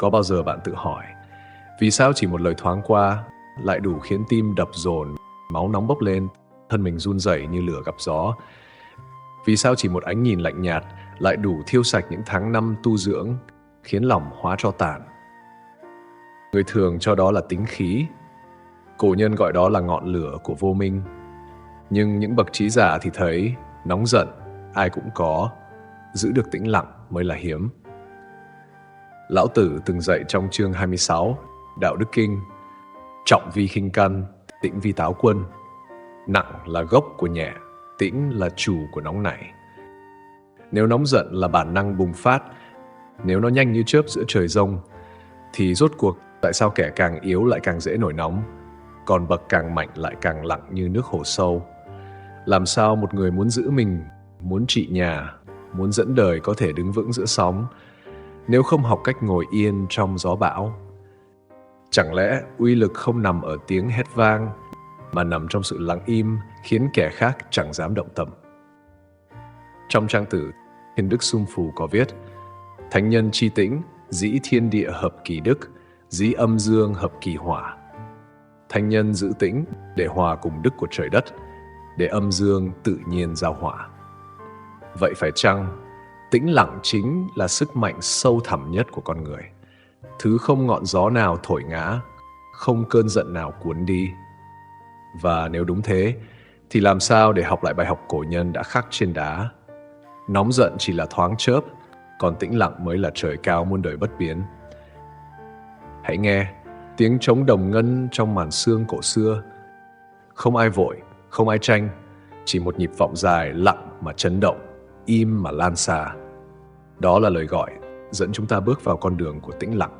Có bao giờ bạn tự hỏi, vì sao chỉ một lời thoáng qua lại đủ khiến tim đập dồn, máu nóng bốc lên, thân mình run rẩy như lửa gặp gió? Vì sao chỉ một ánh nhìn lạnh nhạt lại đủ thiêu sạch những tháng năm tu dưỡng, khiến lòng hóa tro tàn? Người thường cho đó là tính khí, cổ nhân gọi đó là ngọn lửa của vô minh. Nhưng những bậc trí giả thì thấy nóng giận ai cũng có, giữ được tĩnh lặng mới là hiếm. Lão Tử từng dạy trong chương 26 Đạo Đức Kinh: trọng vi khinh căn, tĩnh vi táo quân. Nặng là gốc của nhẹ, tĩnh là chủ của nóng nảy. Nếu nóng giận là bản năng bùng phát, nếu nó nhanh như chớp giữa trời giông, thì rốt cuộc tại sao kẻ càng yếu lại càng dễ nổi nóng, còn bậc càng mạnh lại càng lặng như nước hồ sâu? Làm sao một người muốn giữ mình, muốn trị nhà, muốn dẫn đời có thể đứng vững giữa sóng, nếu không học cách ngồi yên trong gió bão? Chẳng lẽ uy lực không nằm ở tiếng hét vang, mà nằm trong sự lặng im khiến kẻ khác chẳng dám động tâm? Trong trang tử Thiên Đức Xung Phù có viết: thánh nhân chi tĩnh, dĩ thiên địa hợp kỳ đức, dĩ âm dương hợp kỳ hỏa. Thánh nhân giữ tĩnh để hòa cùng đức của trời đất, để âm dương tự nhiên giao hòa. Vậy phải chăng tĩnh lặng chính là sức mạnh sâu thẳm nhất của con người, thứ không ngọn gió nào thổi ngã, không cơn giận nào cuốn đi? Và nếu đúng thế, thì làm sao để học lại bài học cổ nhân đã khắc trên đá? Nóng giận chỉ là thoáng chớp, còn tĩnh lặng mới là trời cao muôn đời bất biến. Hãy nghe tiếng trống đồng ngân trong màn sương cổ xưa. Không ai vội, không ai tranh, chỉ một nhịp vọng dài lặng mà chấn động, im mà lan xa. Đó là lời gọi dẫn chúng ta bước vào con đường của tĩnh lặng.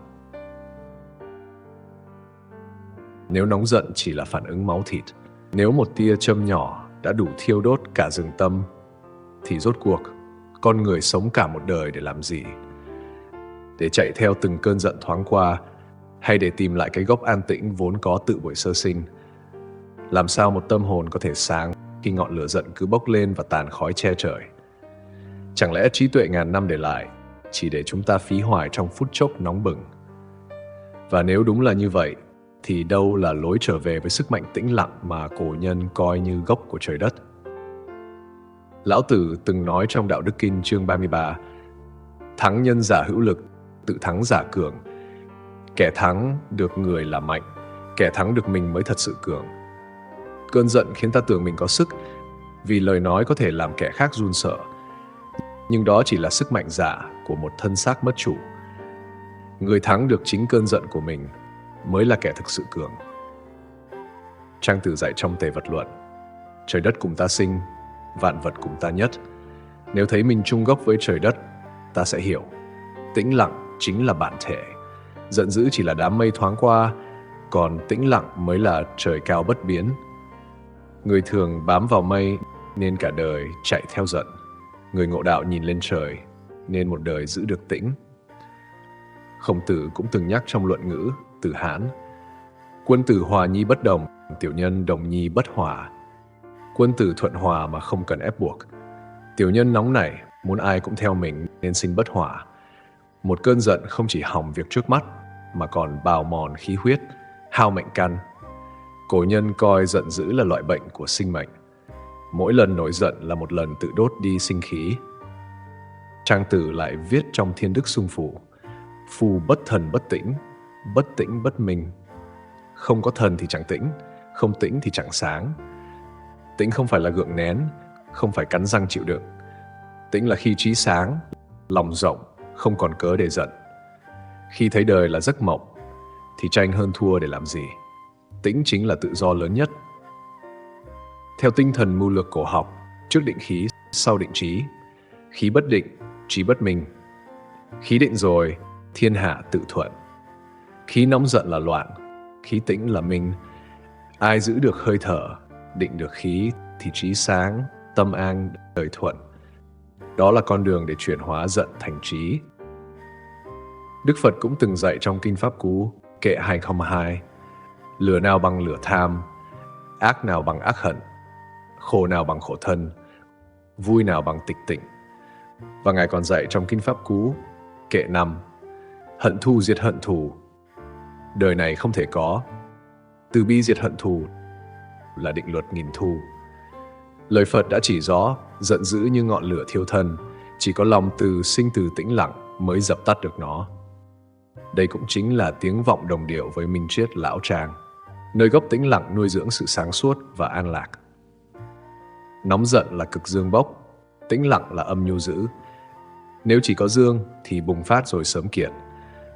Nếu nóng giận chỉ là phản ứng máu thịt, nếu một tia châm nhỏ đã đủ thiêu đốt cả rừng tâm, thì rốt cuộc con người sống cả một đời để làm gì? Để chạy theo từng cơn giận thoáng qua, hay để tìm lại cái gốc an tĩnh vốn có tự buổi sơ sinh? Làm sao một tâm hồn có thể sáng khi ngọn lửa giận cứ bốc lên và tàn khói che trời? Chẳng lẽ trí tuệ ngàn năm để lại chỉ để chúng ta phí hoài trong phút chốc nóng bừng? Và nếu đúng là như vậy, thì đâu là lối trở về với sức mạnh tĩnh lặng mà cổ nhân coi như gốc của trời đất? Lão Tử từng nói trong Đạo Đức Kinh chương 33: thắng nhân giả hữu lực, tự thắng giả cường. Kẻ thắng được người là mạnh, kẻ thắng được mình mới thật sự cường. Cơn giận khiến ta tưởng mình có sức, vì lời nói có thể làm kẻ khác run sợ. Nhưng đó chỉ là sức mạnh giả của một thân xác mất chủ. Người thắng được chính cơn giận của mình mới là kẻ thực sự cường. Trang Tử dạy trong Tề Vật Luận: trời đất cùng ta sinh, vạn vật cùng ta nhất. Nếu thấy mình chung gốc với trời đất, ta sẽ hiểu tĩnh lặng chính là bản thể, giận dữ chỉ là đám mây thoáng qua, còn tĩnh lặng mới là trời cao bất biến. Người thường bám vào mây nên cả đời chạy theo giận, người ngộ đạo nhìn lên trời nên một đời giữ được tĩnh. Khổng Tử cũng từng nhắc trong Luận Ngữ Tử Hán: quân tử hòa nhi bất đồng, tiểu nhân đồng nhi bất hòa. Quân tử thuận hòa mà không cần ép buộc, tiểu nhân nóng nảy muốn ai cũng theo mình nên sinh bất hòa. Một cơn giận không chỉ hỏng việc trước mắt mà còn bào mòn khí huyết, hao mệnh căn. Cổ nhân coi giận dữ là loại bệnh của sinh mệnh. Mỗi lần nổi giận là một lần tự đốt đi sinh khí. Trang Tử lại viết trong Thiên Đức Xung Phù: phù bất thần bất tĩnh bất minh. Không có thần thì chẳng tĩnh, không tĩnh thì chẳng sáng. Tĩnh không phải là gượng nén, không phải cắn răng chịu đựng. Tĩnh là khi trí sáng, lòng rộng, không còn cớ để giận. Khi thấy đời là giấc mộng, thì tranh hơn thua để làm gì? Tĩnh chính là tự do lớn nhất. Theo tinh thần mưu lược cổ học, trước định khí, sau định trí. Khí bất định, trí bất minh. Khí định rồi, thiên hạ tự thuận. Khí nóng giận là loạn, khí tĩnh là minh. Ai giữ được hơi thở, định được khí thì trí sáng, tâm an, đời thuận. Đó là con đường để chuyển hóa giận thành trí. Đức Phật cũng từng dạy trong Kinh Pháp Cú kệ 202: lửa nào bằng lửa tham, ác nào bằng ác hận, khổ nào bằng khổ thân, vui nào bằng tịch tỉnh. Và Ngài còn dạy trong Kinh Pháp Cú kệ 5: Hận thù diệt hận thù, đời này không thể có. Từ bi diệt hận thù là định luật nghìn thu. Lời Phật đã chỉ rõ, giận dữ như ngọn lửa thiêu thân, chỉ có lòng từ sinh từ tĩnh lặng mới dập tắt được nó. Đây cũng chính là tiếng vọng đồng điệu với Minh Triết Lão Trang, nơi gốc tĩnh lặng nuôi dưỡng sự sáng suốt và an lạc. Nóng giận là cực dương bốc, tĩnh lặng là âm nhu dữ. Nếu chỉ có dương thì bùng phát rồi sớm kiệt,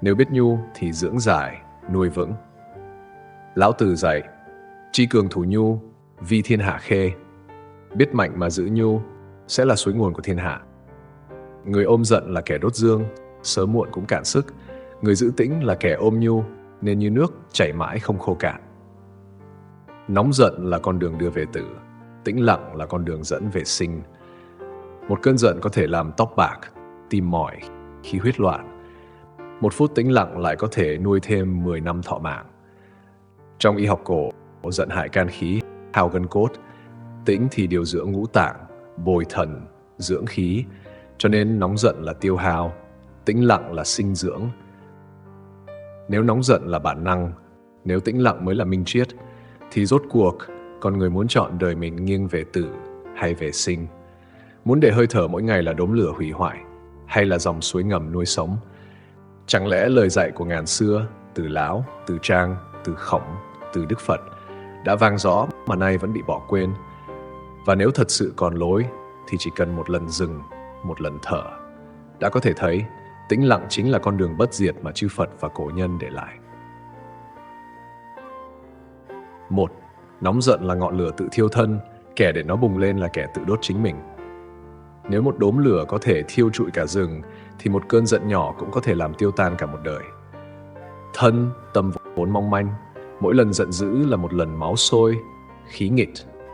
nếu biết nhu thì dưỡng giải, nuôi vững. Lão Tử dạy, chi cường thủ nhu, vi thiên hạ khê. Biết mạnh mà giữ nhu sẽ là suối nguồn của thiên hạ. Người ôm giận là kẻ đốt dương, sớm muộn cũng cạn sức. Người giữ tĩnh là kẻ ôm nhu, nên như nước chảy mãi không khô cạn. Nóng giận là con đường đưa về tử, tĩnh lặng là con đường dẫn về sinh. Một cơn giận có thể làm tóc bạc, tim mỏi, khí huyết loạn. Một phút tĩnh lặng lại có thể nuôi thêm 10 năm thọ mạng. Trong y học cổ, giận hại can khí, hao gân cốt. Tĩnh thì điều dưỡng ngũ tạng, bồi thần, dưỡng khí. Cho nên nóng giận là tiêu hao, tĩnh lặng là sinh dưỡng. Nếu nóng giận là bản năng, nếu tĩnh lặng mới là minh triết, thì rốt cuộc con người muốn chọn đời mình nghiêng về tử hay về sinh? Muốn để hơi thở mỗi ngày là đốm lửa hủy hoại, hay là dòng suối ngầm nuôi sống? Chẳng lẽ lời dạy của ngàn xưa, từ Lão, từ Trang, từ Khổng, từ Đức Phật đã vang rõ mà nay vẫn bị bỏ quên? Và nếu thật sự còn lối thì chỉ cần một lần dừng, một lần thở. Đã có thể thấy, tĩnh lặng chính là con đường bất diệt mà chư Phật và cổ nhân để lại. 1. Nóng giận là ngọn lửa tự thiêu thân, kẻ để nó bùng lên là kẻ tự đốt chính mình. Nếu một đốm lửa có thể thiêu trụi cả rừng, thì một cơn giận nhỏ cũng có thể làm tiêu tan cả một đời. Thân, tâm vốn mong manh, mỗi lần giận dữ là một lần máu sôi, khí nghịch,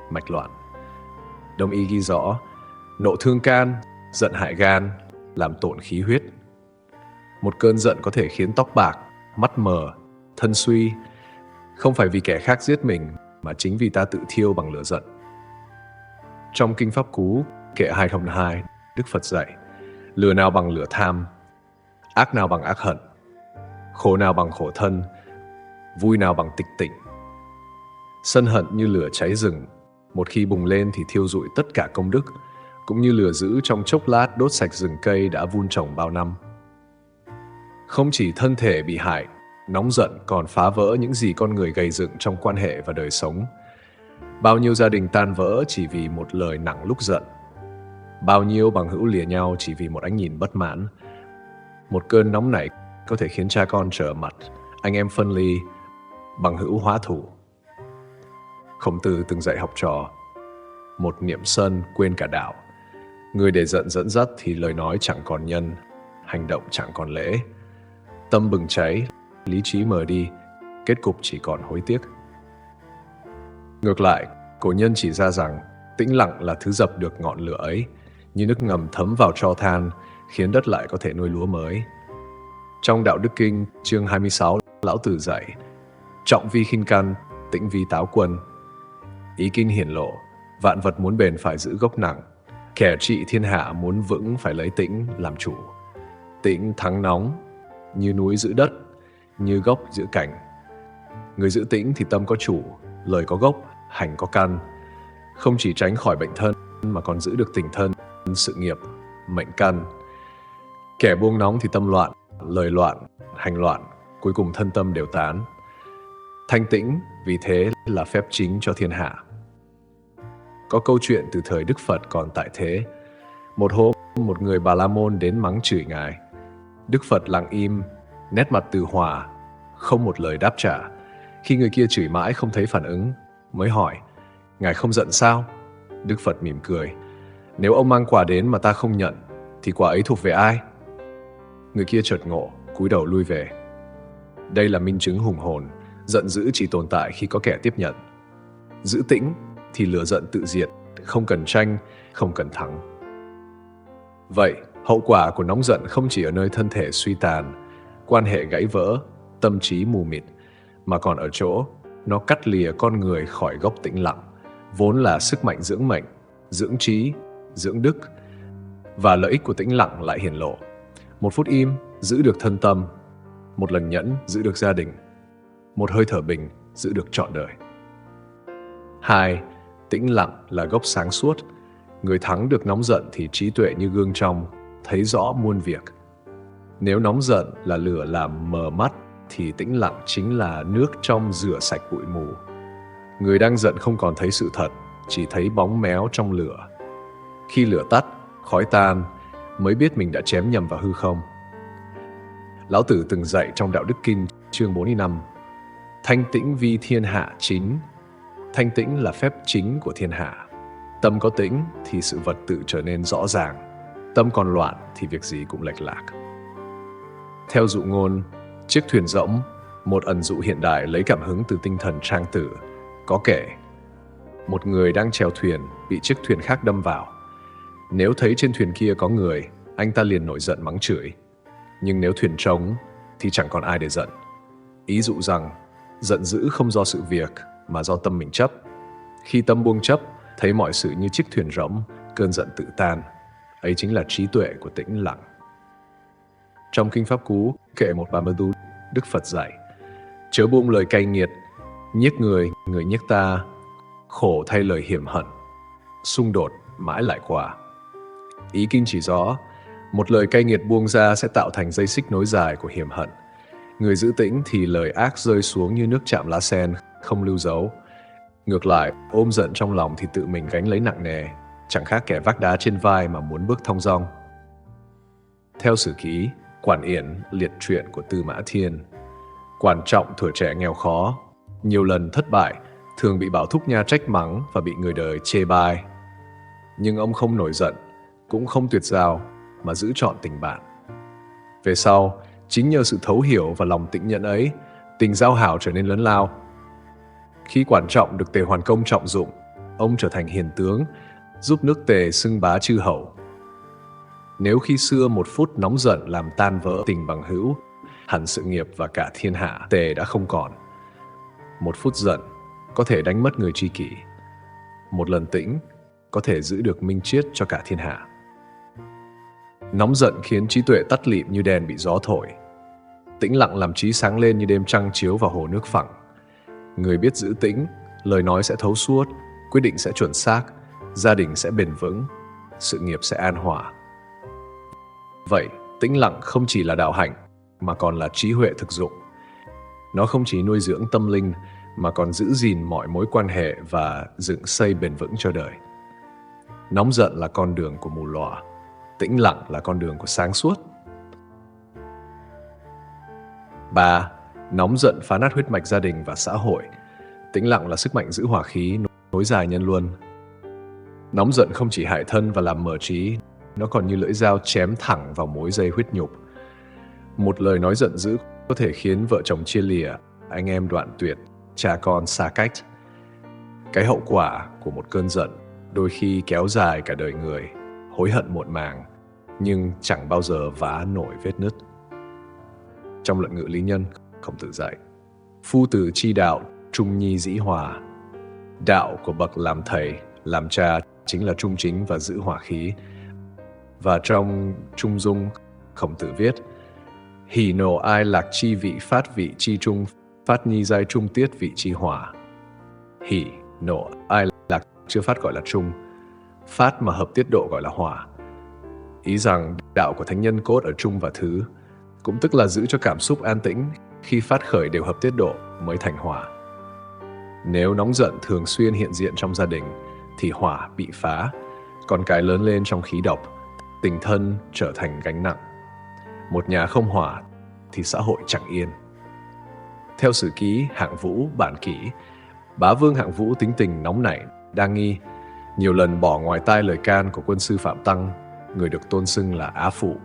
mạch loạn. Đông y ghi rõ, nộ thương can, giận hại gan, làm tổn khí huyết. Một cơn giận có thể khiến tóc bạc, mắt mờ, thân suy, không phải vì kẻ khác giết mình, mà chính vì ta tự thiêu bằng lửa giận. Trong Kinh Pháp Cú, kệ 202, Đức Phật dạy, lửa nào bằng lửa tham, ác nào bằng ác hận, khổ nào bằng khổ thân, vui nào bằng tịch tỉnh. Sân hận như lửa cháy rừng, một khi bùng lên thì thiêu rụi tất cả công đức, cũng như lửa dữ trong chốc lát đốt sạch rừng cây đã vun trồng bao năm. Không chỉ thân thể bị hại, nóng giận còn phá vỡ những gì con người gây dựng trong quan hệ và đời sống. Bao nhiêu gia đình tan vỡ chỉ vì một lời nặng lúc giận. Bao nhiêu bằng hữu lìa nhau chỉ vì một ánh nhìn bất mãn. Một cơn nóng nảy có thể khiến cha con trở mặt, anh em phân ly, bằng hữu hóa thù. Khổng Tử từng dạy học trò, một niệm sân quên cả đạo. Người để giận dẫn dắt thì lời nói chẳng còn nhân, hành động chẳng còn lễ. Tâm bừng cháy, lý trí mờ đi, kết cục chỉ còn hối tiếc. Ngược lại, cổ nhân chỉ ra rằng tĩnh lặng là thứ dập được ngọn lửa ấy, như nước ngầm thấm vào tro than, khiến đất lại có thể nuôi lúa mới. Trong Đạo Đức Kinh, chương 26, Lão Tử dạy, trọng vi khinh căn, tĩnh vi táo quân. Ý kinh hiển lộ, vạn vật muốn bền phải giữ gốc nặng, kẻ trị thiên hạ muốn vững phải lấy tĩnh làm chủ. Tĩnh thắng nóng, như núi giữ đất, như gốc giữ cảnh. Người giữ tĩnh thì tâm có chủ, lời có gốc, hành có căn. Không chỉ tránh khỏi bệnh thân mà còn giữ được tình thân, sự nghiệp, mệnh căn. Kẻ buông nóng thì tâm loạn, lời loạn, hành loạn, cuối cùng thân tâm đều tán. Thanh tĩnh vì thế là phép chính cho thiên hạ. Có câu chuyện từ thời Đức Phật còn tại thế. Một hôm, một người Bà La Môn đến mắng chửi Ngài. Đức Phật lặng im, nét mặt từ hòa, không một lời đáp trả. Khi người kia chửi mãi không thấy phản ứng, mới hỏi, Ngài không giận sao? Đức Phật mỉm cười, nếu ông mang quà đến mà ta không nhận, thì quà ấy thuộc về ai? Người kia chợt ngộ, cúi đầu lui về. Đây là minh chứng hùng hồn, giận dữ chỉ tồn tại khi có kẻ tiếp nhận. Giữ tĩnh thì lửa giận tự diệt, không cần tranh, không cần thắng. Vậy, hậu quả của nóng giận không chỉ ở nơi thân thể suy tàn, quan hệ gãy vỡ, tâm trí mù mịt, mà còn ở chỗ nó cắt lìa con người khỏi gốc tĩnh lặng, vốn là sức mạnh dưỡng mệnh, dưỡng trí, dưỡng đức. Và lợi ích của tĩnh lặng lại hiển lộ. Một phút im, giữ được thân tâm, một lần nhẫn giữ được gia đình, một hơi thở bình giữ được trọn đời. 2. Tĩnh lặng là gốc sáng suốt. Người thắng được nóng giận thì trí tuệ như gương trong, thấy rõ muôn việc. Nếu nóng giận là lửa làm mờ mắt thì tĩnh lặng chính là nước trong rửa sạch bụi mù. Người đang giận không còn thấy sự thật, chỉ thấy bóng méo trong lửa. Khi lửa tắt, khói tan, mới biết mình đã chém nhầm vào hư không. Lão Tử từng dạy trong Đạo Đức Kinh chương 45: thanh tĩnh vi thiên hạ chính. Thanh tĩnh là phép chính của thiên hạ. Tâm có tĩnh thì sự vật tự trở nên rõ ràng. Tâm còn loạn thì việc gì cũng lệch lạc. Theo dụ ngôn, chiếc thuyền rỗng, một ẩn dụ hiện đại lấy cảm hứng từ tinh thần Trang Tử, có kể: một người đang chèo thuyền bị chiếc thuyền khác đâm vào. Nếu thấy trên thuyền kia có người, anh ta liền nổi giận mắng chửi. Nhưng nếu thuyền trống thì chẳng còn ai để giận. Ý dụ rằng, giận dữ không do sự việc mà do tâm mình chấp. Khi tâm buông chấp, thấy mọi sự như chiếc thuyền rỗng, cơn giận tự tan. Ấy chính là trí tuệ của tĩnh lặng. Trong Kinh Pháp Cú, kệ 134, Đức Phật dạy: chớ buông lời cay nghiệt, nhiếc người, người nhiếc ta, khổ thay lời hiểm hận, xung đột mãi lại qua. Ý kinh chỉ rõ, một lời cay nghiệt buông ra sẽ tạo thành dây xích nối dài của hiểm hận. Người giữ tĩnh thì lời ác rơi xuống như nước chạm lá sen, không lưu dấu. Ngược lại, ôm giận trong lòng thì tự mình gánh lấy nặng nề, chẳng khác kẻ vác đá trên vai mà muốn bước thong dong. Theo Sử Ký, Quản Yển liệt truyện của Tư Mã Thiên. Quản Trọng thuở trẻ nghèo khó, nhiều lần thất bại, thường bị Bảo Thúc Nha trách mắng và bị người đời chê bai. Nhưng ông không nổi giận, cũng không tuyệt giao, mà giữ trọn tình bạn. Về sau, chính nhờ sự thấu hiểu và lòng tĩnh nhẫn ấy, tình giao hảo trở nên lớn lao. Khi Quản Trọng được Tề Hoàn Công trọng dụng, ông trở thành hiền tướng, giúp nước Tề xưng bá chư hầu. Nếu khi xưa một phút nóng giận làm tan vỡ tình bằng hữu, hẳn sự nghiệp và cả thiên hạ Tề đã không còn. Một phút giận có thể đánh mất người tri kỷ. Một lần tĩnh có thể giữ được minh triết cho cả thiên hạ. Nóng giận khiến trí tuệ tắt lịm như đèn bị gió thổi. Tĩnh lặng làm trí sáng lên như đêm trăng chiếu vào hồ nước phẳng. Người biết giữ tĩnh, lời nói sẽ thấu suốt, quyết định sẽ chuẩn xác, gia đình sẽ bền vững, sự nghiệp sẽ an hòa. Vậy, tĩnh lặng không chỉ là đạo hạnh, mà còn là trí huệ thực dụng. Nó không chỉ nuôi dưỡng tâm linh, mà còn giữ gìn mọi mối quan hệ và dựng xây bền vững cho đời. Nóng giận là con đường của mù lòa, tĩnh lặng là con đường của sáng suốt. 3. Nóng giận phá nát huyết mạch gia đình và xã hội. Tĩnh lặng là sức mạnh giữ hòa khí, nối dài nhân luân. Nóng giận không chỉ hại thân và làm mờ trí, nó còn như lưỡi dao chém thẳng vào mối dây huyết nhục. Một lời nói giận dữ có thể khiến vợ chồng chia lìa, anh em đoạn tuyệt, cha con xa cách. Cái hậu quả của một cơn giận đôi khi kéo dài cả đời người, hối hận muộn màng, nhưng chẳng bao giờ vá nổi vết nứt. Trong Luận Ngữ Lý Nhân, Khổng Tử dạy: phu tử chi đạo, trung nhi dĩ hòa. Đạo của bậc làm thầy, làm cha chính là trung chính và giữ hòa khí. Và trong Trung Dung, Khổng Tử viết: hỉ nộ ai lạc chi vị phát vị chi trung, phát nhi giai trung tiết vị chi hòa. Hỉ, nộ, ai lạc chưa phát gọi là trung, phát mà hợp tiết độ gọi là hòa. Ý rằng đạo của thánh nhân cốt ở trung và thứ, cũng tức là giữ cho cảm xúc an tĩnh, khi phát khởi đều hợp tiết độ mới thành hòa. Nếu nóng giận thường xuyên hiện diện trong gia đình thì hỏa bị phá, con cái lớn lên trong khí độc, tình thân trở thành gánh nặng. Một nhà không hỏa thì xã hội chẳng yên. Theo Sử Ký Hạng Vũ Bản Kỷ, bá vương Hạng Vũ tính tình nóng nảy, đa nghi, nhiều lần bỏ ngoài tai lời can của quân sư Phạm Tăng, người được tôn xưng là Á Phụ.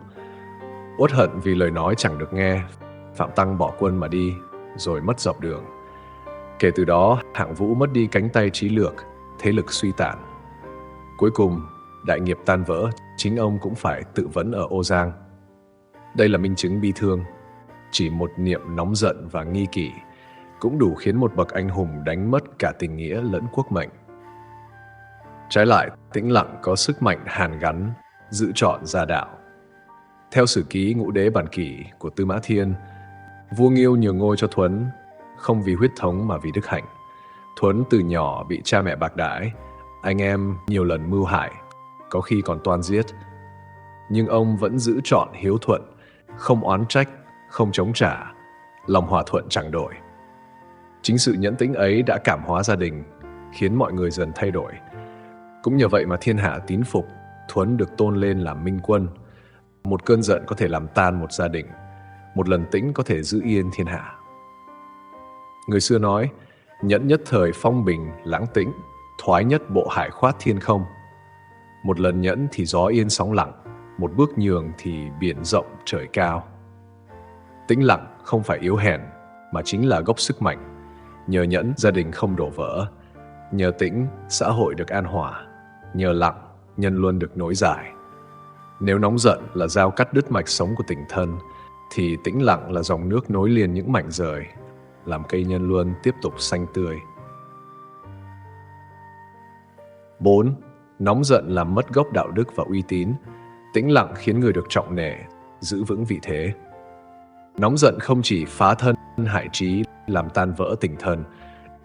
Uất hận vì lời nói chẳng được nghe, Phạm Tăng bỏ quân mà đi, rồi mất dọc đường. Kể từ đó, Hạng Vũ mất đi cánh tay trí lược, thế lực suy tàn. Cuối cùng, đại nghiệp tan vỡ, chính ông cũng phải tự vấn ở Ô Giang. Đây là minh chứng bi thương. Chỉ một niệm nóng giận và nghi kỷ cũng đủ khiến một bậc anh hùng đánh mất cả tình nghĩa lẫn quốc mệnh. Trái lại, tĩnh lặng có sức mạnh hàn gắn, giữ trọn gia đạo. Theo Sử Ký Ngũ Đế Bản Kỷ của Tư Mã Thiên, Vua Nghiêu nhường ngôi cho Thuấn, không vì huyết thống mà vì đức hạnh. Thuấn từ nhỏ bị cha mẹ bạc đãi, anh em nhiều lần mưu hại, có khi còn toan giết. Nhưng ông vẫn giữ trọn hiếu thuận, không oán trách, không chống trả, lòng hòa thuận chẳng đổi. Chính sự nhẫn tĩnh ấy đã cảm hóa gia đình, khiến mọi người dần thay đổi. Cũng nhờ vậy mà thiên hạ tín phục, Thuấn được tôn lên làm minh quân. Một cơn giận có thể làm tan một gia đình, một lần tĩnh có thể giữ yên thiên hạ. Người xưa nói, nhẫn nhất thời phong bình lãng tĩnh, thoái nhất bộ hải khoát thiên không. Một lần nhẫn thì gió yên sóng lặng, một bước nhường thì biển rộng trời cao. Tĩnh lặng không phải yếu hèn, mà chính là gốc sức mạnh. Nhờ nhẫn gia đình không đổ vỡ, nhờ tĩnh xã hội được an hòa, nhờ lặng nhân luân được nối dài. Nếu nóng giận là dao cắt đứt mạch sống của tình thân, thì tĩnh lặng là dòng nước nối liền những mảnh rời, làm cây nhân luân tiếp tục xanh tươi. 4. Nóng giận làm mất gốc đạo đức và uy tín. Tĩnh lặng khiến người được trọng nể, giữ vững vị thế. Nóng giận không chỉ phá thân, hại trí, làm tan vỡ tình thân,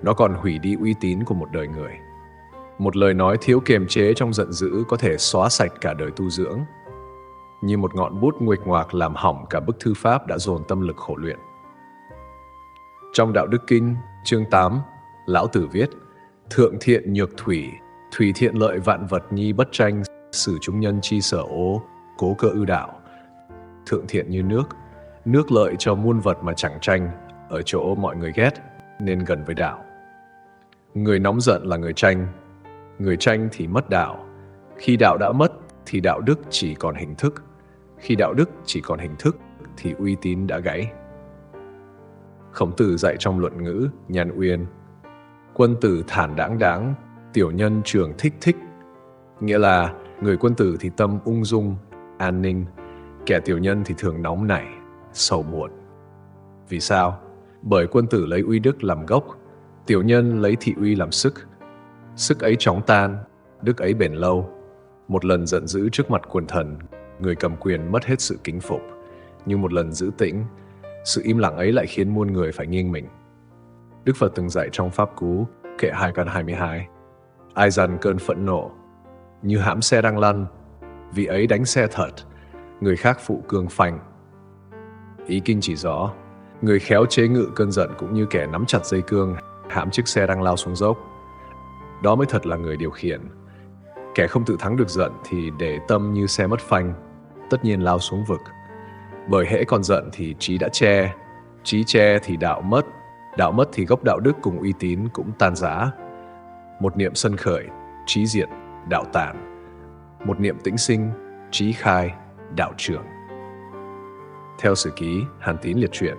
nó còn hủy đi uy tín của một đời người. Một lời nói thiếu kiềm chế trong giận dữ có thể xóa sạch cả đời tu dưỡng, như một ngọn bút nguệch ngoạc làm hỏng cả bức thư pháp đã dồn tâm lực khổ luyện. Trong Đạo Đức Kinh, chương 8, Lão Tử viết: Thượng thiện nhược thủy, thủy thiện lợi vạn vật nhi bất tranh, xử chúng nhân chi sở ố, cố cơ ư đạo. Thượng thiện như nước, nước lợi cho muôn vật mà chẳng tranh, ở chỗ mọi người ghét, nên gần với đạo. Người nóng giận là người tranh thì mất đạo. Khi đạo đã mất, thì đạo đức chỉ còn hình thức. Khi đạo đức chỉ còn hình thức, thì uy tín đã gãy. Khổng Tử dạy trong Luận Ngữ, Nhan Uyên: Quân tử thản đáng đáng, tiểu nhân trường thích thích. Nghĩa là người quân tử thì tâm ung dung, an ninh, kẻ tiểu nhân thì thường nóng nảy, sầu muộn. Vì sao? Bởi quân tử lấy uy đức làm gốc, tiểu nhân lấy thị uy làm sức. Sức ấy chóng tan, đức ấy bền lâu. Một lần giận dữ trước mặt quần thần, người cầm quyền mất hết sự kính phục. Nhưng một lần giữ tĩnh, sự im lặng ấy lại khiến muôn người phải nghiêng mình. Đức Phật từng dạy trong Pháp Cú, kệ 2 căn 22: Ai dằn cơn phẫn nộ, như hãm xe đang lăn, vì ấy đánh xe thật, người khác phụ cương phanh. Ý kinh chỉ rõ, người khéo chế ngự cơn giận cũng như kẻ nắm chặt dây cương, hãm chiếc xe đang lao xuống dốc. Đó mới thật là người điều khiển. Kẻ không tự thắng được giận thì để tâm như xe mất phanh, tất nhiên lao xuống vực. Bởi hễ còn giận thì trí đã che, trí che thì đạo mất thì gốc đạo đức cùng uy tín cũng tan rã. Một niệm sân khởi, trí diệt, đạo tàn. Một niệm tĩnh sinh, trí khai, đạo trưởng. Theo sử ký, Hàn Tín liệt truyện: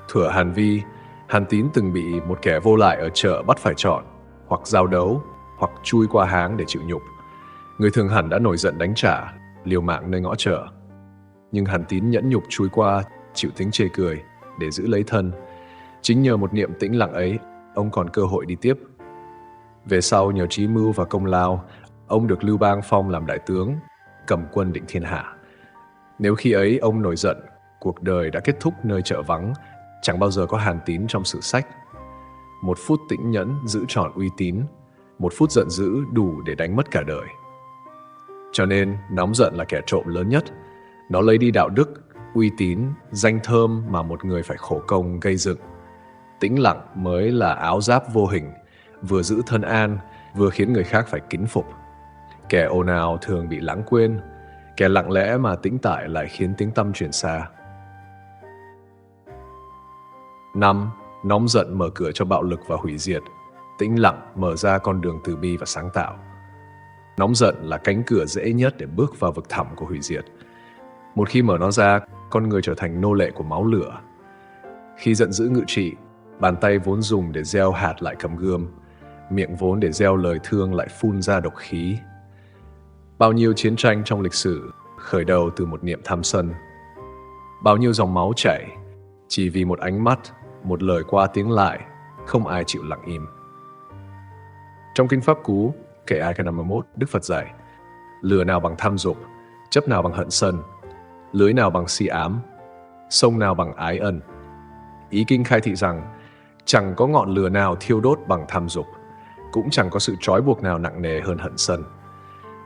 Thuở Hàn Vi, Hàn Tín từng bị một kẻ vô lại ở chợ bắt phải chọn, hoặc giao đấu, hoặc chui qua háng để chịu nhục. Người thường hẳn đã nổi giận đánh trả, liều mạng nơi ngõ chợ. Nhưng Hàn Tín nhẫn nhục chui qua, chịu tiếng chê cười, để giữ lấy thân. Chính nhờ một niệm tĩnh lặng ấy, ông còn cơ hội đi tiếp. Về sau nhờ trí mưu và công lao, ông được Lưu Bang phong làm đại tướng, cầm quân định thiên hạ. Nếu khi ấy ông nổi giận, cuộc đời đã kết thúc nơi chợ vắng, chẳng bao giờ có Hàn Tín trong sử sách. Một phút tĩnh nhẫn giữ trọn uy tín, một phút giận dữ đủ để đánh mất cả đời. Cho nên nóng giận là kẻ trộm lớn nhất. Nó lấy đi đạo đức, uy tín, danh thơm mà một người phải khổ công gây dựng. Tĩnh lặng mới là áo giáp vô hình, vừa giữ thân an, vừa khiến người khác phải kính phục. Kẻ ồn ào thường bị lãng quên, kẻ lặng lẽ mà tĩnh tại lại khiến tiếng tăm truyền xa. 5. Nóng giận mở cửa cho bạo lực và hủy diệt. Tĩnh lặng mở ra con đường từ bi và sáng tạo. Nóng giận là cánh cửa dễ nhất để bước vào vực thẳm của hủy diệt. Một khi mở nó ra, con người trở thành nô lệ của máu lửa. Khi giận dữ ngự trị, bàn tay vốn dùng để gieo hạt lại cầm gươm, miệng vốn để gieo lời thương lại phun ra độc khí. Bao nhiêu chiến tranh trong lịch sử khởi đầu từ một niệm tham sân. Bao nhiêu dòng máu chảy chỉ vì một ánh mắt, một lời qua tiếng lại, không ai chịu lặng im. Trong Kinh Pháp Cú, kệ 2 căn 51, Đức Phật dạy: Lửa nào bằng tham dục, chấp nào bằng hận sân, lưới nào bằng si ám, sông nào bằng ái ân. Ý kinh khai thị rằng chẳng có ngọn lửa nào thiêu đốt bằng tham dục, cũng chẳng có sự trói buộc nào nặng nề hơn hận sân.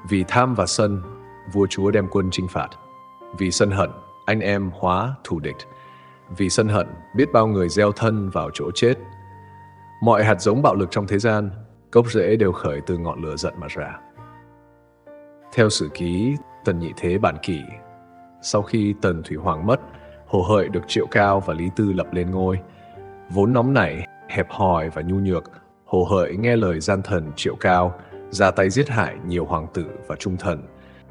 Vì tham và sân, vua chúa đem quân chinh phạt. Vì sân hận, anh em hóa thù địch. Vì sân hận, biết bao người gieo thân vào chỗ chết. Mọi hạt giống bạo lực trong thế gian, gốc rễ đều khởi từ ngọn lửa giận mà ra. Theo sử ký Tần Nhị Thế Bản Kỷ, sau khi Tần Thủy Hoàng mất, Hồ Hợi được Triệu Cao và Lý Tư lập lên ngôi. Vốn nóng nảy, hẹp hòi và nhu nhược, Hồ Hợi nghe lời gian thần Triệu Cao, ra tay giết hại nhiều hoàng tử và trung thần,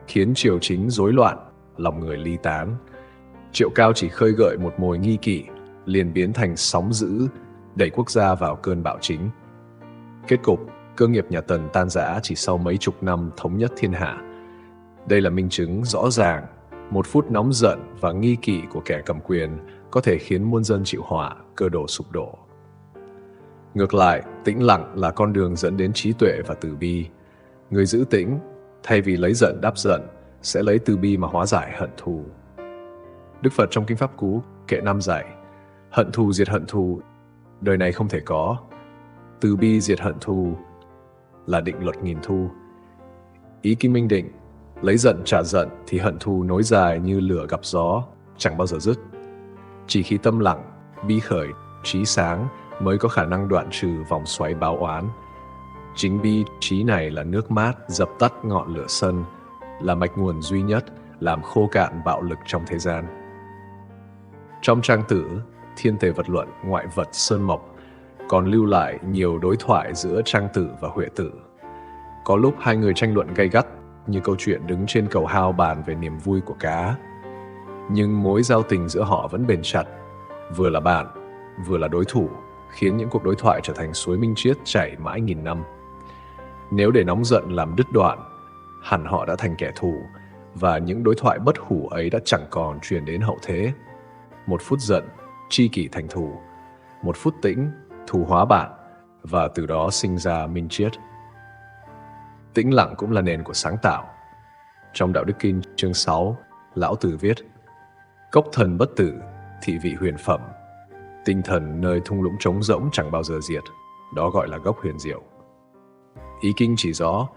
khiến triều chính rối loạn, lòng người ly tán. Triệu Cao chỉ khơi gợi một mồi nghi kỵ, liền biến thành sóng dữ, đẩy quốc gia vào cơn bạo chính. Kết cục, cơ nghiệp nhà Tần tan rã chỉ sau mấy chục năm thống nhất thiên hạ. Đây là minh chứng rõ ràng, một phút nóng giận và nghi kỵ của kẻ cầm quyền có thể khiến muôn dân chịu họa, cơ đồ sụp đổ. Ngược lại, tĩnh lặng là con đường dẫn đến trí tuệ và từ bi. Người giữ tĩnh, thay vì lấy giận đáp giận, sẽ lấy từ bi mà hóa giải hận thù. Đức Phật trong Kinh Pháp Cú kệ 5 dạy, hận thù diệt hận thù, đời này không thể có. Từ bi diệt hận thù là định luật nghìn thu. Ý Kinh Minh Định, lấy giận trả giận thì hận thù nối dài như lửa gặp gió, chẳng bao giờ dứt. Chỉ khi tâm lặng, bi khởi, trí sáng mới có khả năng đoạn trừ vòng xoáy báo oán. Chính bi trí này là nước mát dập tắt ngọn lửa sân, là mạch nguồn duy nhất làm khô cạn bạo lực trong thế gian. Trong trang tử Thiên Tề Vật Luận ngoại vật Sơn Mộc còn lưu lại nhiều đối thoại giữa Trang Tử và Huệ Tử. Có lúc hai người tranh luận gay gắt, như câu chuyện đứng trên cầu hao bàn về niềm vui của cá. Nhưng mối giao tình giữa họ vẫn bền chặt, vừa là bạn, vừa là đối thủ, khiến những cuộc đối thoại trở thành suối minh triết chảy mãi nghìn năm. Nếu để nóng giận làm đứt đoạn, hẳn họ đã thành kẻ thù, và những đối thoại bất hủ ấy đã chẳng còn truyền đến hậu thế. Một phút giận, tri kỷ thành thù; một phút tĩnh, thù hóa bạn, và từ đó sinh ra minh triết. Tĩnh lặng cũng là nền của sáng tạo. Trong Đạo Đức Kinh chương 6, Lão Tử viết: Cốc thần bất tử, thị vị huyền phẩm. Tinh thần nơi thung lũng trống rỗng chẳng bao giờ diệt, đó gọi là gốc huyền diệu. Ý kinh chỉ rõ,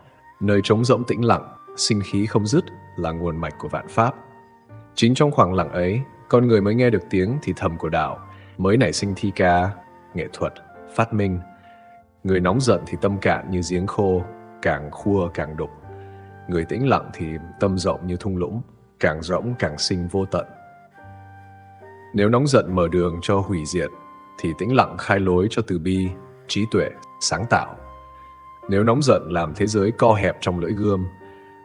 nơi trống rỗng tĩnh lặng, sinh khí không dứt là nguồn mạch của vạn pháp. Chính trong khoảng lặng ấy, con người mới nghe được tiếng thì thầm của đạo, mới nảy sinh thi ca, nghệ thuật, phát minh. Người nóng giận thì tâm cạn như giếng khô, càng khua càng đục. Người tĩnh lặng thì tâm rộng như thung lũng, càng rỗng càng sinh vô tận. Nếu nóng giận mở đường cho hủy diệt, thì tĩnh lặng khai lối cho từ bi, trí tuệ, sáng tạo. Nếu nóng giận làm thế giới co hẹp trong lưỡi gươm,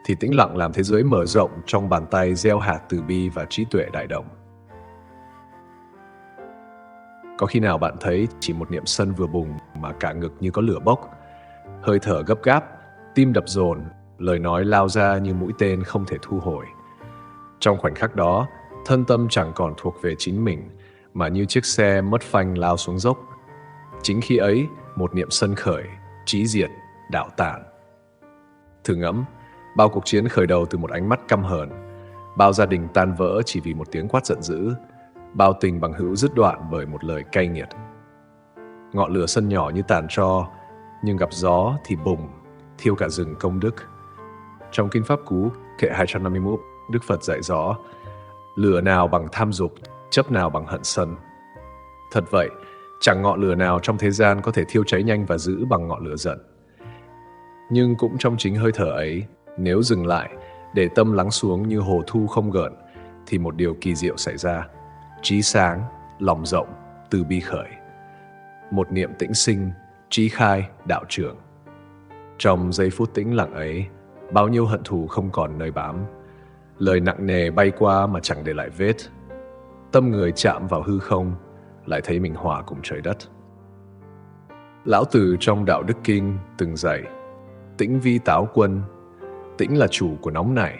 thì tĩnh lặng làm thế giới mở rộng trong bàn tay gieo hạt từ bi và trí tuệ đại đồng. Có khi nào bạn thấy chỉ một niệm sân vừa bùng mà cả ngực như có lửa bốc, hơi thở gấp gáp, tim đập dồn, lời nói lao ra như mũi tên không thể thu hồi. Trong khoảnh khắc đó, thân tâm chẳng còn thuộc về chính mình, mà như chiếc xe mất phanh lao xuống dốc. Chính khi ấy, một niệm sân khởi, trí diệt, đạo tản. Thử ngẫm, bao cuộc chiến khởi đầu từ một ánh mắt căm hờn, bao gia đình tan vỡ chỉ vì một tiếng quát giận dữ, bao tình bằng hữu dứt đoạn bởi một lời cay nghiệt. Ngọn lửa sân nhỏ như tàn tro, nhưng gặp gió thì bùng, thiêu cả rừng công đức. Trong Kinh Pháp Cú, kệ 251, Đức Phật dạy rõ, lửa nào bằng tham dục, chấp nào bằng hận sân. Thật vậy, chẳng ngọn lửa nào trong thế gian có thể thiêu cháy nhanh và dữ bằng ngọn lửa giận. Nhưng cũng trong chính hơi thở ấy, nếu dừng lại, để tâm lắng xuống như hồ thu không gợn, thì một điều kỳ diệu xảy ra. Trí sáng, lòng rộng, từ bi khởi. Một niệm tĩnh sinh, trí khai, đạo trưởng. Trong giây phút tĩnh lặng ấy, bao nhiêu hận thù không còn nơi bám. Lời nặng nề bay qua mà chẳng để lại vết. Tâm người chạm vào hư không, lại thấy mình hòa cùng trời đất. Lão Tử trong Đạo Đức Kinh từng dạy, tĩnh vi táo quân, tĩnh là chủ của nóng nảy.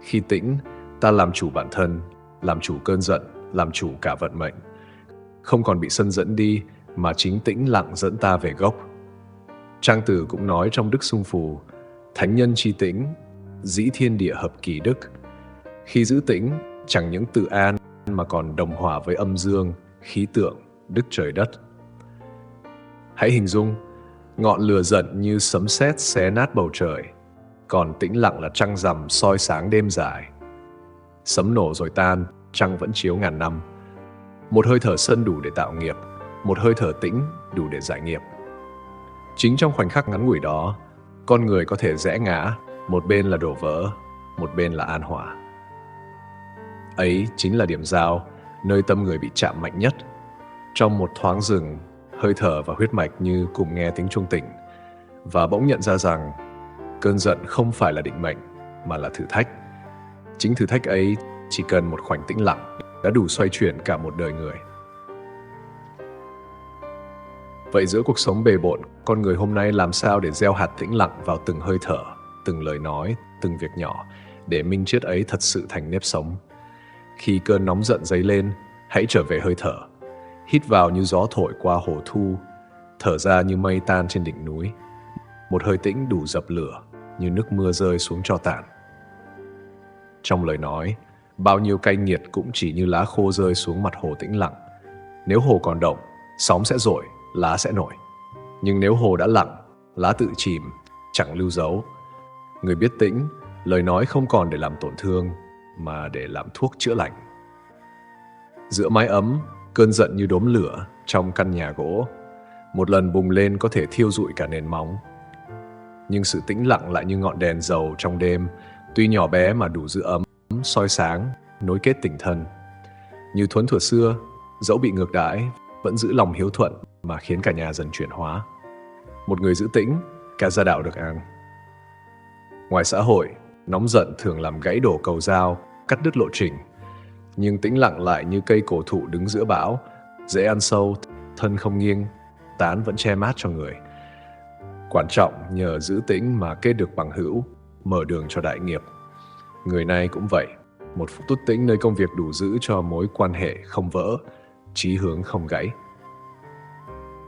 Khi tĩnh, ta làm chủ bản thân, làm chủ cơn giận, làm chủ cả vận mệnh. Không còn bị sân dẫn đi, mà chính tĩnh lặng dẫn ta về gốc. Trang Tử cũng nói trong Đức Xung Phù, thánh nhân chi tĩnh, dĩ thiên địa hợp kỳ đức. Khi giữ tĩnh, chẳng những tự an mà còn đồng hòa với âm dương, khí tượng, đức trời đất. Hãy hình dung, ngọn lửa giận như sấm sét xé nát bầu trời, còn tĩnh lặng là trăng rằm soi sáng đêm dài. Sấm nổ rồi tan, trăng vẫn chiếu ngàn năm. Một hơi thở sân đủ để tạo nghiệp, một hơi thở tĩnh đủ để giải nghiệp. Chính trong khoảnh khắc ngắn ngủi đó, con người có thể rẽ ngã, một bên là đổ vỡ, một bên là an hòa. Ấy chính là điểm giao, nơi tâm người bị chạm mạnh nhất. Trong một thoáng dừng, hơi thở và huyết mạch như cùng nghe tiếng chuông tỉnh, và bỗng nhận ra rằng cơn giận không phải là định mệnh, mà là thử thách. Chính thử thách ấy chỉ cần một khoảnh tĩnh lặng đã đủ xoay chuyển cả một đời người. Vậy giữa cuộc sống bề bộn, con người hôm nay làm sao để gieo hạt tĩnh lặng vào từng hơi thở, từng lời nói, từng việc nhỏ, để minh triết ấy thật sự thành nếp sống? Khi cơn nóng giận dấy lên, hãy trở về hơi thở. Hít vào như gió thổi qua hồ thu, thở ra như mây tan trên đỉnh núi. Một hơi tĩnh đủ dập lửa, như nước mưa rơi xuống tro tàn. Trong lời nói, bao nhiêu cay nghiệt cũng chỉ như lá khô rơi xuống mặt hồ tĩnh lặng. Nếu hồ còn động, sóng sẽ dội, lá sẽ nổi. Nhưng nếu hồ đã lặng, lá tự chìm, chẳng lưu dấu. Người biết tĩnh, lời nói không còn để làm tổn thương, mà để làm thuốc chữa lành. Giữa mái ấm, cơn giận như đốm lửa trong căn nhà gỗ, một lần bùng lên có thể thiêu rụi cả nền móng. Nhưng sự tĩnh lặng lại như ngọn đèn dầu trong đêm, tuy nhỏ bé mà đủ giữ ấm, soi sáng, nối kết tình thân. Như thuở thuở xưa, dẫu bị ngược đãi, vẫn giữ lòng hiếu thuận mà khiến cả nhà dần chuyển hóa. Một người giữ tĩnh, cả gia đạo được an. Ngoài xã hội, nóng giận thường làm gãy đổ cầu dao, cắt đứt lộ trình. Nhưng tĩnh lặng lại như cây cổ thụ đứng giữa bão, dễ ăn sâu, thân không nghiêng, tán vẫn che mát cho người. Quan trọng nhờ giữ tĩnh mà kết được bằng hữu, mở đường cho đại nghiệp. Người này cũng vậy, một phút tút tĩnh nơi công việc đủ giữ cho mối quan hệ không vỡ, chí hướng không gãy.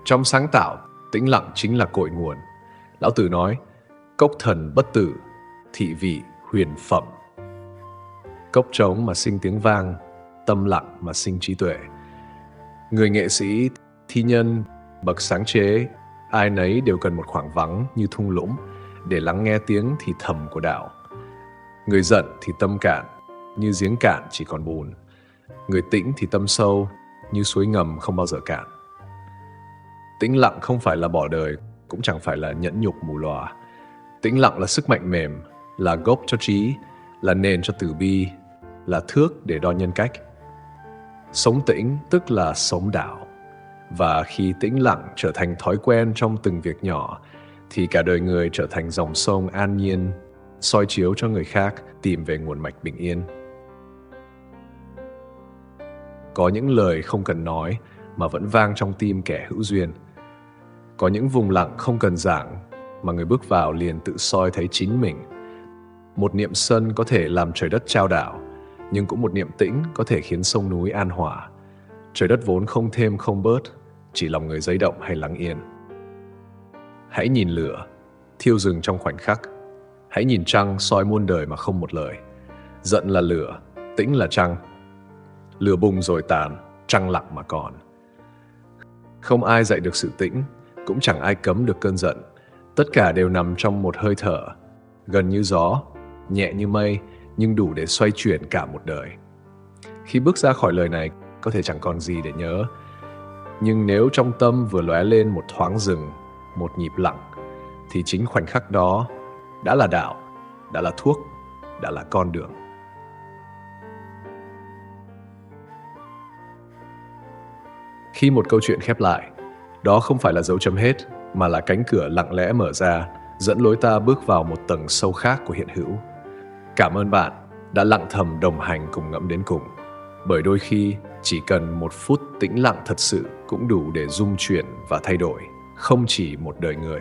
Trong sáng tạo, tĩnh lặng chính là cội nguồn. Lão Tử nói, cốc thần bất tử, thị vị huyền phẩm. Cốc trống mà sinh tiếng vang, tâm lặng mà sinh trí tuệ. Người nghệ sĩ, thi nhân, bậc sáng chế, ai nấy đều cần một khoảng vắng như thung lũng để lắng nghe tiếng thì thầm của đạo. Người giận thì tâm cạn, như giếng cạn chỉ còn bùn. Người tĩnh thì tâm sâu, như suối ngầm không bao giờ cạn. Tĩnh lặng không phải là bỏ đời, cũng chẳng phải là nhẫn nhục mù lòa. Tĩnh lặng là sức mạnh mềm, là gốc cho trí, là nền cho từ bi, là thước để đo nhân cách. Sống tĩnh tức là sống đạo. Và khi tĩnh lặng trở thành thói quen trong từng việc nhỏ, thì cả đời người trở thành dòng sông an nhiên, soi chiếu cho người khác tìm về nguồn mạch bình yên. Có những lời không cần nói mà vẫn vang trong tim kẻ hữu duyên. Có những vùng lặng không cần giảng mà người bước vào liền tự soi thấy chính mình. Một niệm sân có thể làm trời đất trao đảo, nhưng cũng một niệm tĩnh có thể khiến sông núi an hòa. Trời đất vốn không thêm không bớt, chỉ lòng người dấy động hay lắng yên. Hãy nhìn lửa, thiêu rừng trong khoảnh khắc. Hãy nhìn trăng soi muôn đời mà không một lời. Giận là lửa, tĩnh là trăng. Lửa bùng rồi tàn, trăng lặng mà còn. Không ai dạy được sự tĩnh, cũng chẳng ai cấm được cơn giận. Tất cả đều nằm trong một hơi thở, gần như gió, nhẹ như mây, nhưng đủ để xoay chuyển cả một đời. Khi bước ra khỏi lời này, có thể chẳng còn gì để nhớ. Nhưng nếu trong tâm vừa lóe lên một thoáng dừng, một nhịp lặng, thì chính khoảnh khắc đó đã là đạo, đã là thuốc, đã là con đường. Khi một câu chuyện khép lại, đó không phải là dấu chấm hết, mà là cánh cửa lặng lẽ mở ra, dẫn lối ta bước vào một tầng sâu khác của hiện hữu. Cảm ơn bạn đã lặng thầm đồng hành cùng ngẫm đến cùng. Bởi đôi khi, chỉ cần một phút tĩnh lặng thật sự cũng đủ để rung chuyển và thay đổi, không chỉ một đời người.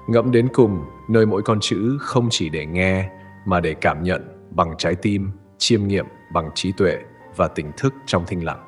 Ngẫm đến cùng, nơi mỗi con chữ không chỉ để nghe, mà để cảm nhận bằng trái tim, chiêm nghiệm bằng trí tuệ và tỉnh thức trong thinh lặng.